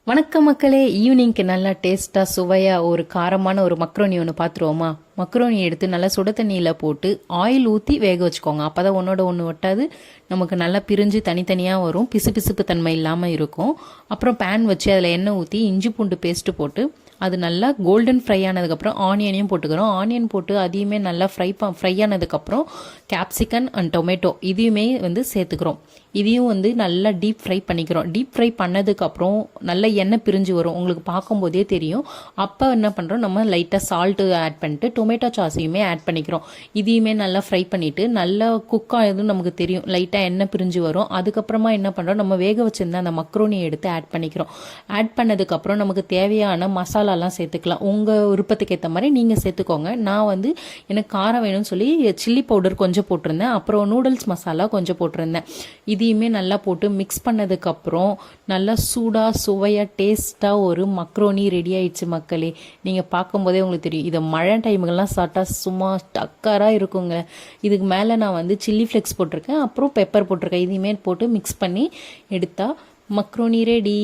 வணக்கம் மக்களே, ஈவினிங்க்கு நல்லா டேஸ்ட்டாக சுவையாக ஒரு காரமான ஒரு மக்ரோனி ஒன்று பார்த்துருவோமா. மக்ரோனி எடுத்து நல்லா சுட தண்ணியில் போட்டு ஆயில் ஊற்றி வேக வச்சுக்கோங்க. அப்போ தான் ஒன்றோட ஒன்று ஒட்டாது, நமக்கு நல்லா பிரிஞ்சு தனித்தனியாக வரும், பிசுபிசுப்பு தன்மை இல்லாமல் இருக்கும். அப்புறம் பேன் வச்சு அதில் எண்ணெய் ஊற்றி இஞ்சி பூண்டு பேஸ்ட்டு போட்டு அது நல்லா கோல்டன் ஃப்ரை ஆனதுக்கப்புறம் ஆனியனையும் போட்டுக்கிறோம். ஆனியன் போட்டு அதையுமே நல்லா ஃப்ரை ஆனதுக்கப்புறம் கேப்சிகன் அண்ட் டொமேட்டோ இதையுமே சேர்த்துக்கிறோம். இதையும் நல்லா டீப் ஃப்ரை பண்ணிக்கிறோம். டீப் ஃப்ரை பண்ணதுக்கப்புறம் நல்ல எண்ணெய் பிரிஞ்சு வரும், உங்களுக்கு பார்க்கும்போதே தெரியும். அப்போ என்ன பண்ணுறோம், நம்ம லைட்டாக சால்ட்டு ஆட் பண்ணிட்டு டொமேட்டோ சாஸையுமே ஆட் பண்ணிக்கிறோம். இதையுமே நல்லா ஃப்ரை பண்ணிவிட்டு நல்லா குக் ஆகுதுன்னு நமக்கு தெரியும், லைட்டாக எண்ணெய் பிரிஞ்சு வரும். அதுக்கப்புறமா என்ன பண்ணுறோம், நம்ம வேக வச்சுருந்த அந்த மக்ரோனியை எடுத்து ஆட் பண்ணிக்கிறோம். ஆட் பண்ணதுக்கப்புறம் நமக்கு தேவையான மசாலாலாம் சேர்த்துக்கலாம். உங்கள் விருப்பத்துக்கு ஏற்ற மாதிரி நீங்கள் சேர்த்துக்கோங்க. நான் எனக்கு காரம் வேணும்னு சொல்லி சில்லி பவுடர் கொஞ்சம் போட்டிருந்தேன், அப்புறம் நூடுல்ஸ் மசாலா கொஞ்சம் போட்டிருந்தேன். இதையுமே நல்லா போட்டு மிக்ஸ் பண்ணதுக்கப்புறம் நல்லா சூடாக சுவையாக டேஸ்ட்டாக ஒரு மக்ரோனி ரெடி ஆயிடுச்சு மக்களே. நீங்கள் பார்க்கும்போதே உங்களுக்கு தெரியும், இதை மழை டைமுக்கெல்லாம் சாப்பிட்டா சும்மா டக்கராக இருக்குங்க. இதுக்கு மேலே நான் சில்லி ஃப்ளெக்ஸ் போட்டிருக்கேன், அப்புறம் பெப்பர் போட்டிருக்கேன். இதையுமே போட்டு மிக்ஸ் பண்ணி எடுத்தால் மக்ரோனி ரெடி.